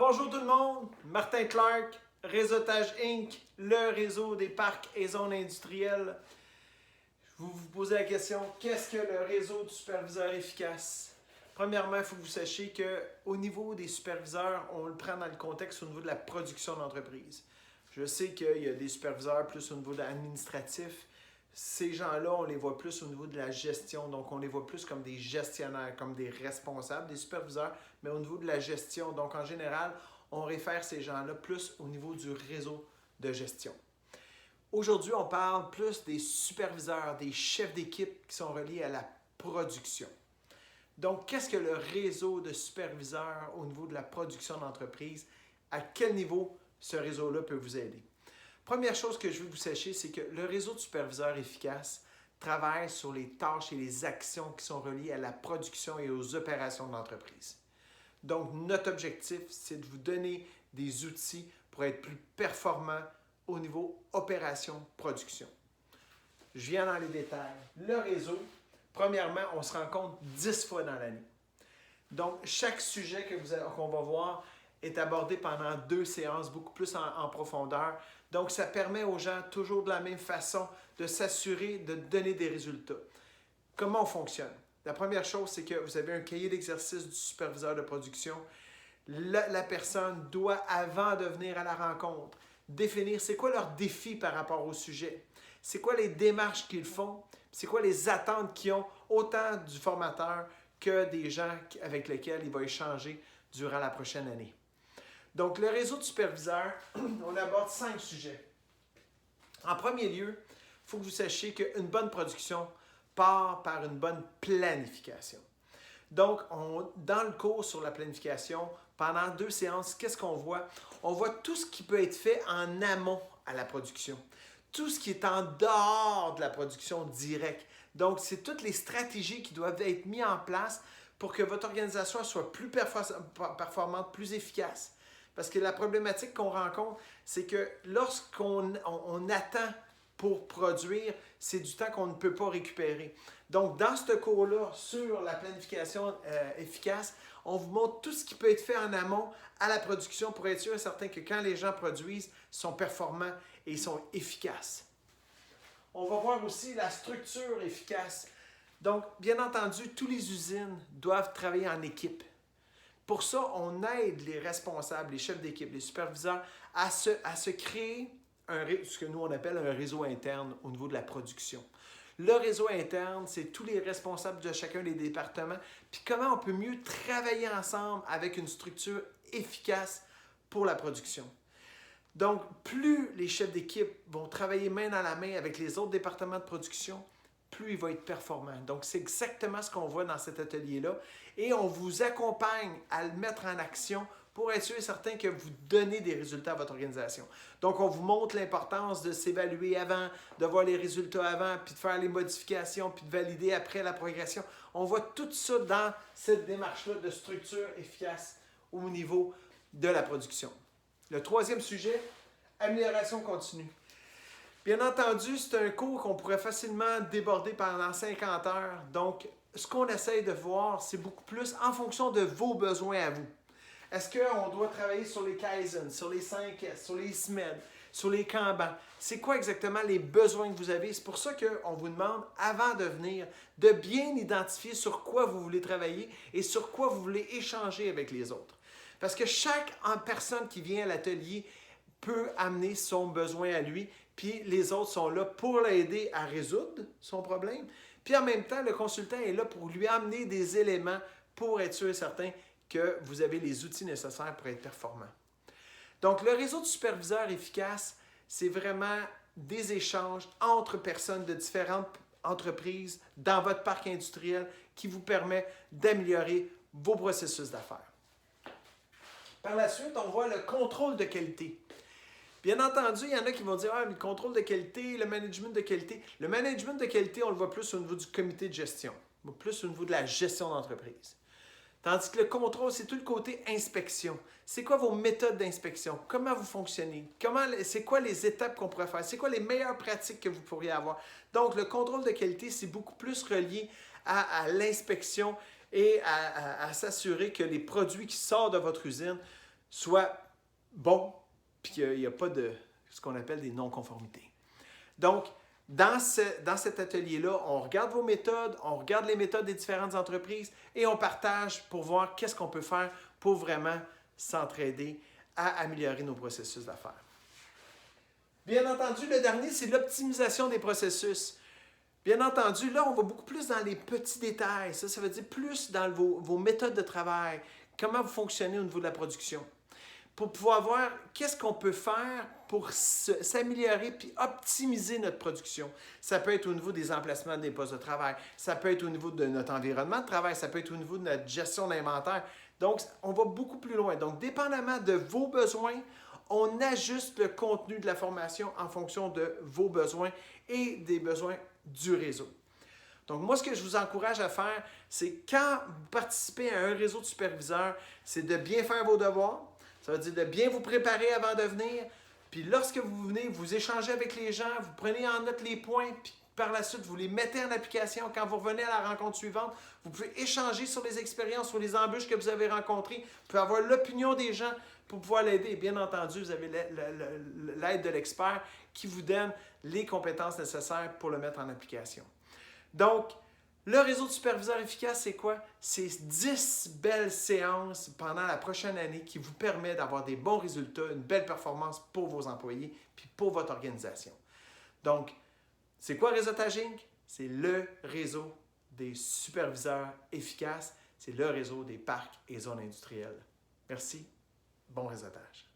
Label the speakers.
Speaker 1: Bonjour tout le monde, Martin Clark, Réseautage Inc., le réseau des parcs et zones industrielles. Vous vous posez la question, qu'est-ce que le réseau du superviseur efficace? Premièrement, il faut que vous sachiez qu'au niveau des superviseurs, on le prend dans le contexte au niveau de la production d'entreprise. Je sais qu'il y a des superviseurs plus au niveau administratif. Ces gens-là, on les voit plus au niveau de la gestion. Donc, on les voit plus comme des gestionnaires, comme des responsables, des superviseurs, mais au niveau de la gestion. Donc, en général, on réfère ces gens-là plus au niveau du réseau de gestion. Aujourd'hui, on parle plus des superviseurs, des chefs d'équipe qui sont reliés à la production. Donc, qu'est-ce que le réseau de superviseurs au niveau de la production d'entreprise? À quel niveau ce réseau-là peut vous aider? Première chose que je veux que vous sachiez, c'est que le réseau de superviseurs efficace travaille sur les tâches et les actions qui sont reliées à la production et aux opérations de l'entreprise. Donc, notre objectif, c'est de vous donner des outils pour être plus performant au niveau opération-production. Je viens dans les détails. Le réseau, premièrement, on se rencontre 10 fois dans l'année. Donc, chaque sujet qu'on va voir est abordé pendant 2 séances, beaucoup plus en profondeur. Donc, ça permet aux gens, toujours de la même façon, de s'assurer de donner des résultats. Comment on fonctionne? La première chose, c'est que vous avez un cahier d'exercice du superviseur de production. La personne doit, avant de venir à la rencontre, définir c'est quoi leur défi par rapport au sujet. C'est quoi les démarches qu'ils font, c'est quoi les attentes qu'ils ont, autant du formateur que des gens avec lesquels il va échanger durant la prochaine année. Donc, le réseau de superviseurs, on aborde 5 sujets. En premier lieu, il faut que vous sachiez qu'une bonne production part par une bonne planification. Donc, dans le cours sur la planification, pendant 2 séances, qu'est-ce qu'on voit? On voit tout ce qui peut être fait en amont à la production. Tout ce qui est en dehors de la production directe. Donc, c'est toutes les stratégies qui doivent être mises en place pour que votre organisation soit plus performante, plus efficace. Parce que la problématique qu'on rencontre, c'est que lorsqu'on attend pour produire, c'est du temps qu'on ne peut pas récupérer. Donc, dans ce cours-là, sur la planification efficace, on vous montre tout ce qui peut être fait en amont à la production pour être sûr et certain que quand les gens produisent, ils sont performants et ils sont efficaces. On va voir aussi la structure efficace. Donc, bien entendu, toutes les usines doivent travailler en équipe. Pour ça, on aide les responsables, les chefs d'équipe, les superviseurs à se créer ce que nous on appelle un réseau interne au niveau de la production. Le réseau interne, c'est tous les responsables de chacun des départements, puis comment on peut mieux travailler ensemble avec une structure efficace pour la production. Donc, plus les chefs d'équipe vont travailler main dans la main avec les autres départements de production, plus il va être performant. Donc, c'est exactement ce qu'on voit dans cet atelier-là. Et on vous accompagne à le mettre en action pour être sûr et certain que vous donnez des résultats à votre organisation. Donc, on vous montre l'importance de s'évaluer avant, de voir les résultats avant, puis de faire les modifications, puis de valider après la progression. On voit tout ça dans cette démarche-là de structure efficace au niveau de la production. Le troisième sujet, amélioration continue. Bien entendu, c'est un cours qu'on pourrait facilement déborder pendant 50 heures. Donc, ce qu'on essaye de voir, c'est beaucoup plus en fonction de vos besoins à vous. Est-ce qu'on doit travailler sur les Kaizen, sur les 5S, sur les SMED, sur les Kanban? C'est quoi exactement les besoins que vous avez? C'est pour ça qu'on vous demande, avant de venir, de bien identifier sur quoi vous voulez travailler et sur quoi vous voulez échanger avec les autres. Parce que chaque personne qui vient à l'atelier peut amener son besoin à lui, puis les autres sont là pour l'aider à résoudre son problème. Puis en même temps, le consultant est là pour lui amener des éléments pour être sûr et certain que vous avez les outils nécessaires pour être performant. Donc, le réseau de superviseurs efficace, c'est vraiment des échanges entre personnes de différentes entreprises dans votre parc industriel qui vous permet d'améliorer vos processus d'affaires. Par la suite, on voit le contrôle de qualité. Bien entendu, il y en a qui vont dire « Ah, mais le contrôle de qualité, le management de qualité. » Le management de qualité, on le voit plus au niveau du comité de gestion, plus au niveau de la gestion d'entreprise. Tandis que le contrôle, c'est tout le côté inspection. C'est quoi vos méthodes d'inspection? Comment vous fonctionnez? C'est quoi les étapes qu'on pourrait faire? C'est quoi les meilleures pratiques que vous pourriez avoir? Donc, le contrôle de qualité, c'est beaucoup plus relié à l'inspection et à s'assurer que les produits qui sortent de votre usine soit bon, puis qu'il n'y a pas de ce qu'on appelle des non-conformités. Donc, dans cet atelier-là, on regarde vos méthodes, on regarde les méthodes des différentes entreprises et on partage pour voir qu'est-ce qu'on peut faire pour vraiment s'entraider à améliorer nos processus d'affaires. Bien entendu, le dernier, c'est l'optimisation des processus. Bien entendu, là, on va beaucoup plus dans les petits détails. Ça veut dire plus dans vos méthodes de travail, comment vous fonctionnez au niveau de la production, pour pouvoir voir qu'est-ce qu'on peut faire pour s'améliorer puis optimiser notre production. Ça peut être au niveau des emplacements des postes de travail, ça peut être au niveau de notre environnement de travail, ça peut être au niveau de notre gestion d'inventaire. Donc, on va beaucoup plus loin. Donc, dépendamment de vos besoins, on ajuste le contenu de la formation en fonction de vos besoins et des besoins du réseau. Donc, moi, ce que je vous encourage à faire, c'est quand vous participez à un réseau de superviseurs, c'est de bien faire vos devoirs. Ça veut dire de bien vous préparer avant de venir. Puis lorsque vous venez, vous échangez avec les gens, vous prenez en note les points, puis par la suite, vous les mettez en application. Quand vous revenez à la rencontre suivante, vous pouvez échanger sur les expériences, sur les embûches que vous avez rencontrées. Vous pouvez avoir l'opinion des gens pour pouvoir l'aider. Et bien entendu, vous avez l'aide de l'expert qui vous donne les compétences nécessaires pour le mettre en application. Donc, le réseau de superviseurs efficace, c'est quoi? C'est 10 belles séances pendant la prochaine année qui vous permettent d'avoir des bons résultats, une belle performance pour vos employés puis pour votre organisation. Donc, c'est quoi Réseautage Inc? C'est le réseau des superviseurs efficaces. C'est le réseau des parcs et zones industrielles. Merci. Bon réseautage.